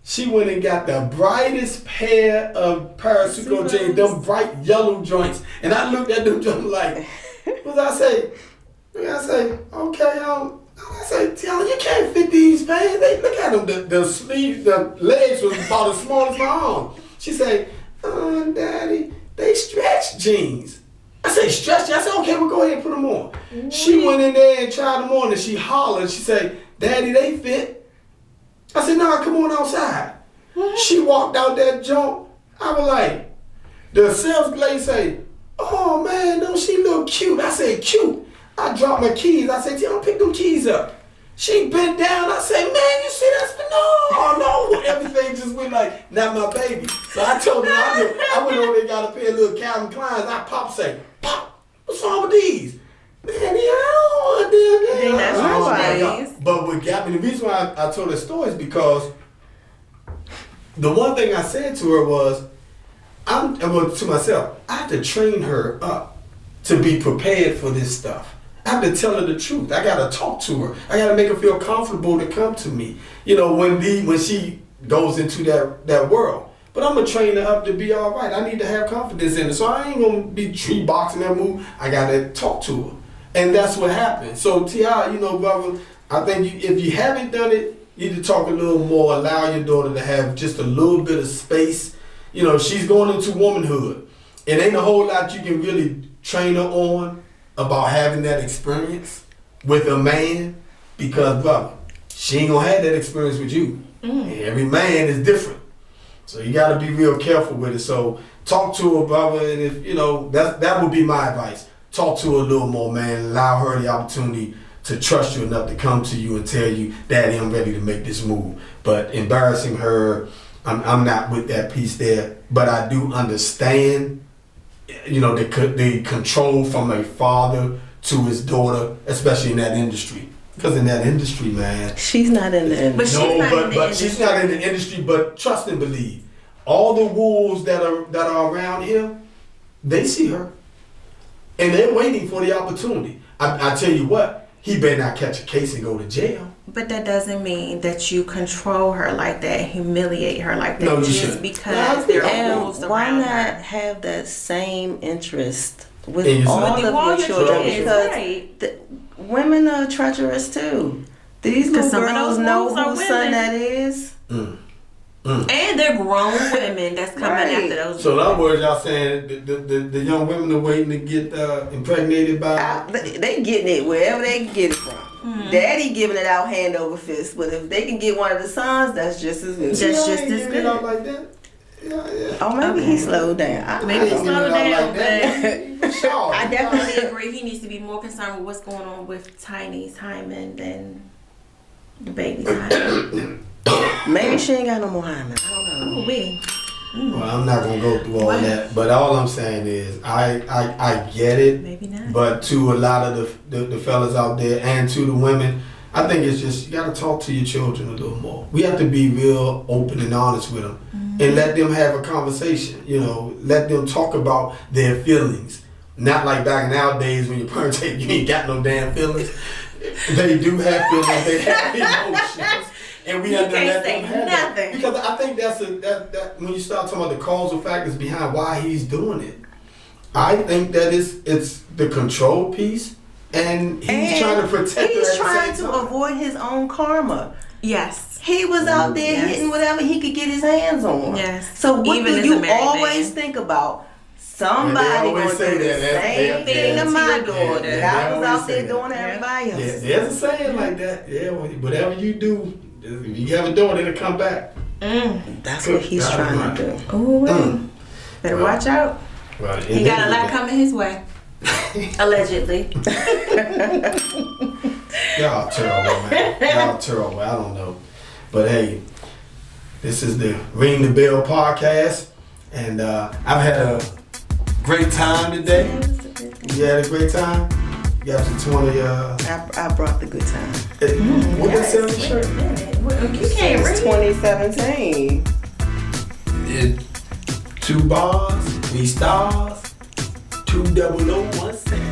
Speaker 3: she went and got the brightest pair of parasuco jeans, them bright yellow joints. And I looked at them joints like, what I say, okay, I say, Tiana, you can't fit these pants. Look at them, the sleeves, the legs was about as small as my arm. She said, Daddy, they stretch jeans. I say, stretch? I said, okay, we'll go ahead and put them on. She went in there and tried them on and she hollered. She said, Daddy, they fit. I said, no, come on outside. She walked out that jump. I was like, the sales lady say, oh man, don't she look cute? I said, cute. I dropped my keys. I said, Tiana, pick them keys up. She bent down. I said, man, you see that's no. Everything just went like, not my baby. So I told her, I went over there and got a pair of little Calvin Kleins. I popped, say, Pop, what's wrong with these? Man, I don't want them. But what got me, the reason why I told her story is because the one thing I said to her was, to myself, I have to train her up to be prepared for this stuff. I have to tell her the truth. I gotta talk to her. I gotta make her feel comfortable to come to me. You know, when she goes into that world. But I'm gonna train her up to be all right. I need to have confidence in her. So I ain't gonna be tree boxing that move. I gotta talk to her. And that's what happened. So T.I., brother, I think if you haven't done it, you need to talk a little more. Allow your daughter to have just a little bit of space. She's going into womanhood. It ain't a whole lot you can really train her on about having that experience with a man, because brother, she ain't gonna have that experience with you. Every man is different, so you got to be real careful with it. So talk to her, brother, and if that would be my advice. Talk to her a little more, man. Allow her the opportunity to trust you enough to come to you and tell you, Daddy, I'm ready to make this move. But embarrassing her, I'm not with that piece there. But I do understand the control from a father to his daughter, especially in that industry. Because in that industry, man,
Speaker 4: she's not in the industry.
Speaker 3: But she's not in the industry. But trust and believe, all the wolves that are around him, they see her, and they're waiting for the opportunity. I tell you what, he better not catch a case and go to jail.
Speaker 2: But that doesn't mean that you control her like that, humiliate her like that,
Speaker 3: no,
Speaker 2: just because there are wolves around her.
Speaker 4: Why not have that same interest with all of your children? Because women are treacherous too. These little girls know whose son that is.
Speaker 2: And they're grown women that's coming after those.
Speaker 3: So in other words, y'all saying the young women are waiting to get impregnated by...
Speaker 4: They getting it wherever they can get it from. Daddy giving it out hand over fist, but if they can get one of the sons, that's just as good.
Speaker 3: That's just as good. It out like that? Yeah.
Speaker 4: Oh, maybe he slowed down.
Speaker 2: Maybe he slowed down,
Speaker 3: but sure.
Speaker 2: I definitely agree. He needs to be more concerned with what's going on with Tiny's Hymen than the baby's Hymen.
Speaker 4: Maybe she ain't got no more Hymen. I don't know.
Speaker 3: Well, I'm not gonna go through all that, but all I'm saying is I get it.
Speaker 2: Maybe not.
Speaker 3: But to a lot of the fellas out there and to the women, I think it's just you gotta talk to your children a little more. We have to be real open and honest with them and let them have a conversation. Let them talk about their feelings. Not like back in our days when your parents say you ain't got no damn feelings. They do have feelings. They have emotions. And we have to let them have that. Because I think that when you start talking about the causal factors behind why he's doing it, I think that it's the control piece, and he's trying to protect her.
Speaker 4: He's trying to avoid his own karma.
Speaker 2: Yes.
Speaker 4: He was out there hitting whatever he could get his hands on.
Speaker 2: Yes.
Speaker 4: So what do you always think about? Somebody going to do the same thing to my daughter that I was out there doing to everybody else.
Speaker 3: Yeah, there's a saying like that. Yeah, whatever you do, if you have a daughter, it'll come back.
Speaker 4: That's what he's trying to do.
Speaker 2: Oh, better watch out.
Speaker 3: Well,
Speaker 2: he got a lot coming his way. Allegedly.
Speaker 3: Y'all terrible, man. Y'all terrible. I don't know. But hey, this is the Ring the Bell podcast. And I've had a great time today. You had a great time? got the 20.
Speaker 4: I brought the good time.
Speaker 3: What that say on the shirt?
Speaker 2: You can't read.
Speaker 4: Since 2017.
Speaker 3: 2 bars, 3 stars, 2 0 0 1 7.